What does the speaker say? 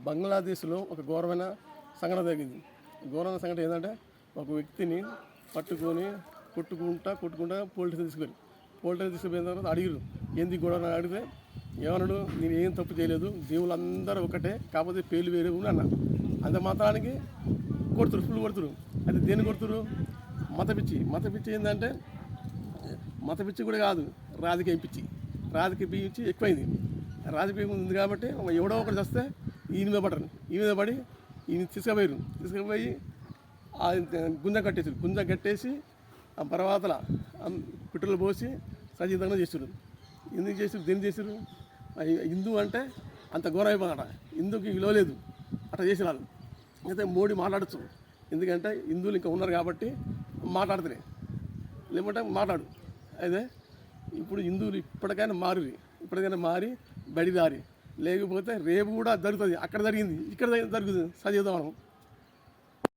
బంగ్లాదేశ్లో ఒక ఘోరమైన సంఘటన జరిగింది. ఘోరమైన సంఘటన ఏంటంటే ఒక వ్యక్తిని పట్టుకొని కొట్టుకుంటా పోలీస్ స్టేషన్ తీసుకుపోయిన తర్వాత అడిగారు ఏంది గొడవ అడిగితే ఏమన్నాడు, నేను ఏం తప్పు చేయలేదు, దేవుళ్ళందరూ ఒకటే, కాకపోతే పేర్లు వేరే అన్న. అంత మాత్రానికి కొడుతురు, ఫుల్ కొడుతురు. అయితే దేన్ని కొడుతురు? మత పిచ్చి ఏంటంటే మత పిచ్చి కూడా కాదు, రాజకీయ పిచ్చి ఎక్కువైంది. రాజకీయం ఉంది కాబట్టి ఎవడో ఒకటి వస్తే ఈయన మీద పడి ఈయన తీసుకుపోయి గుంజ కట్టేసి ఆ పర్వతల పెట్రోల్ పోసి సజీవంగా చేసారు. ఎందుకు చేసారు, దేన్ని చేసారు? హిందూ అంటే అంత ఘోరం అయిపోయాడ, హిందూకి విలువ లేదు, అట్లా చేసి వాళ్ళు. అయితే మోడీ మాట్లాడచ్చు, ఎందుకంటే హిందువులు ఇంకా ఉన్నారు కాబట్టి మాట్లాడుతున్నాయి, లేకుంటే మాట్లాడు. అయితే ఇప్పుడు హిందువులు ఇప్పటికైనా మారి బడిదారి, లేకపోతే రేపు కూడా జరుగుతుంది. అక్కడ జరిగింది, ఇక్కడ జరుగుతుంది సజీవం.